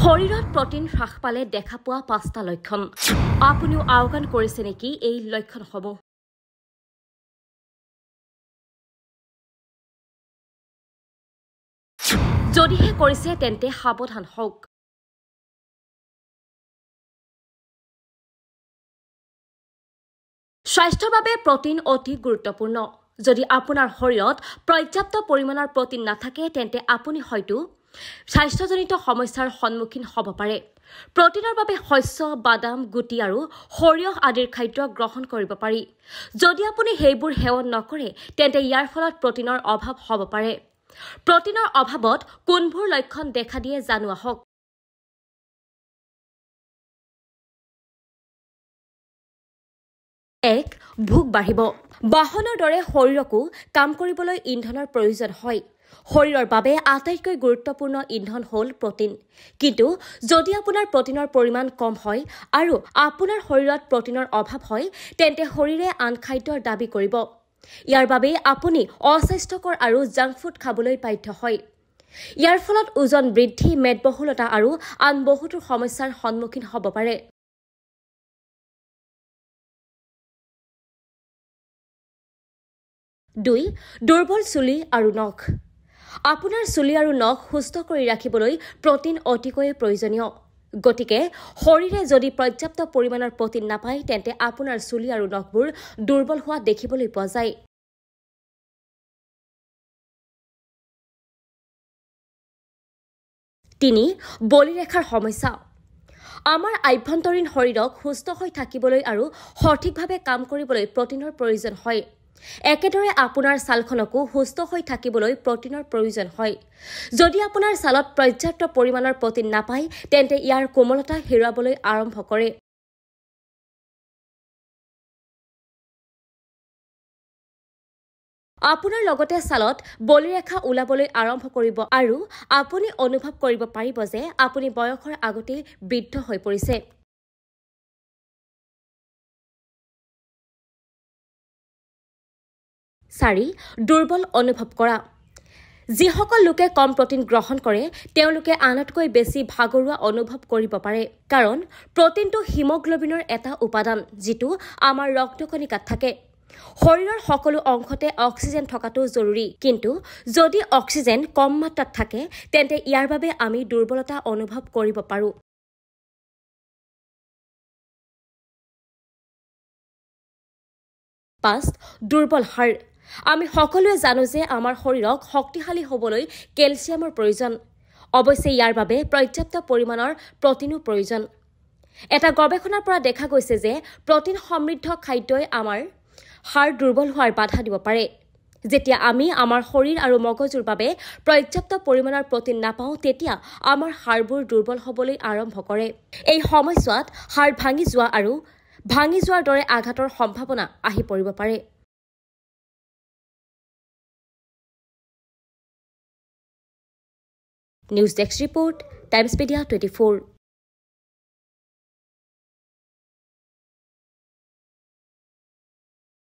শৰীৰত প্ৰটিন হ্ৰাস পালে দেখা পোৱা 5টা লক্ষণ আপুনিও আওকাণ কৰিছে নেকি এই লক্ষণসমূহ যদিহে কৰিছে তেন্তে সাৱধান হওক স্বাস্থ্যৰ বাবে প্ৰটিন অতি গুৰুত্বপূৰ্ণ যদি আপোনাৰ শৰীৰত পৰ্যাপ্ত পৰিমাণৰ প্ৰটিন নাথাকে তেন্তে আপুনি হয়তো স্বাস্থ্যজনিত সমস্যাৰ সন্মুখীন হ'ব পাৰে প্ৰটিনৰ বাবে শস্য বাদাম গুটি আৰু সৰিয়হ আদিৰ খাদ্য গ্ৰহণ কৰিব পাৰি যদি আপুনি হেইবোৰ সেৱন নকৰে তেন্তে ইয়াৰ ফলত প্ৰটিনৰ অভাৱ হ'ব পাৰে প্ৰটিনৰ অভাৱত কোনবোৰ লক্ষণ দেখা দিয়ে জানোৱা হওক 1 ভোক বাঢ়িব বাহনৰ দৰে শৰীৰকো কাম কৰিবলৈ ইন্ধনৰ প্ৰয়োজন হয় শৰীৰৰ বাবে আটাইতকৈ গুৰুত্বপূৰ্ণ ইন্ধন হ'ল প্ৰটিন কিন্তু যদি আপোনাৰ প্ৰটিনৰ পৰিমাণ কম হয় আৰু আপোনাৰ শৰীৰত প্ৰটিনৰ অভাৱ হয় তেন্তে শৰীৰে আন খাদ্যৰ দাবী কৰিব ইয়াৰ বাবে আপুনি অস্বাস্থ্যকৰ আৰু জাংক ফুড খাবলৈ বাধ্য হয় ইয়াৰ ফলত ওজন বৃদ্ধি মেদবহুলতা আৰু আন বহুতো সমস্যাৰ সন্মুখীন হ'ব পাৰে 2 দুৰ্বল চুলি আৰু নখ আপোনাৰ চুলি আৰু নখ সুস্থ কৰি ৰাখিবলৈ প্ৰটিন অতিকৈ প্ৰয়োজনীয় গতিকে শৰীৰে যদি পৰ্যাপ্ত পৰিমাণৰ প্ৰটিন নাপায় তেন্তে আপোনাৰ চুলি আৰু নখবোৰ দুৰ্বল হোৱা দেখিবলৈ পোৱা যায় 3 বলিৰেখাৰ সমস্যা আমাৰ আভ্যন্তৰীণ শৰীৰক সুস্থ হৈ থাকিবলৈ আৰু সঠিকভাৱে কাম কৰিবলৈ প্ৰটিনৰ প্ৰয়োজন হয় একেদৰে আপোনাৰ ছালখনকো সুস্থ হৈ থাকিবলৈ প্ৰটিনৰ প্ৰয়োজন হয় যদি আপোনাৰ ছালত পৰ্যাপ্ত পৰিমাণৰ প্ৰটিন নাপায় তেন্তে ইয়াৰ কোমলতা হেৰুৱাবলৈ আৰম্ভ কৰে আপোনাৰ লগতে ছালত বলিৰেখা ওলাবলৈ আৰম্ভ কৰিব আৰু আপুনি অনুভৱ কৰিব পাৰিব যে আপুনি বয়সৰ আগতে বৃদ্ধ হৈ পৰিছে 4 দুৰ্বল অনুভৱ কৰা যিসকল লোকে কম প্ৰটিন গ্ৰহণ কৰে তেওঁলোকে আনতকৈ বেছি ভাগৰুৱা অনুভৱ কৰিব পাৰে কাৰণ প্ৰটিনটো হিমোগ্লোবিনৰ এটা উপাদান যিটো আমাৰ ৰক্তকণিকাত থাকে শৰীৰৰ সকলো অংশতে অক্সিজেন থকাটো জৰুৰী কিন্তু যদি অক্সিজেন কম মাত্ৰাত থাকে তেন্তে ইয়াৰ বাবে আমি দুৰ্বলতা অনুভৱ কৰিব পাৰোঁ 5 দুৰ্বল হাড় আমি সকলোৱে জানো যে আমাৰ শৰীৰক শক্তিশালী হ'বলৈ কেলছিয়ামৰ প্ৰয়োজন অৱশ্যে ইয়াৰ বাবে পৰ্যাপ্ত পৰিমাণৰ প্ৰটিনৰ প্ৰয়োজন এটা গৱেষণাৰ পৰা দেখা গৈছে যে প্ৰটিন সমৃদ্ধ খাদ্যই আমাৰ হাড় দুৰ্বল হোৱাৰ বাধা দিব পাৰে যেতিয়া আমি আমাৰ শৰীৰ আৰু মগজুৰ বাবে পৰ্যাপ্ত পৰিমাণৰ প্ৰটিন নাপাওঁ তেতিয়া আমাৰ হাড়বোৰ দুৰ্বল হ'বলৈ আৰম্ভ কৰে এই সময়ছোৱাত হাড় ভাঙি যোৱা আৰু ভাঙি যোৱাৰ দৰে আঘাতৰ সম্ভাৱনা আহি পৰিব পাৰে news desk report times media 24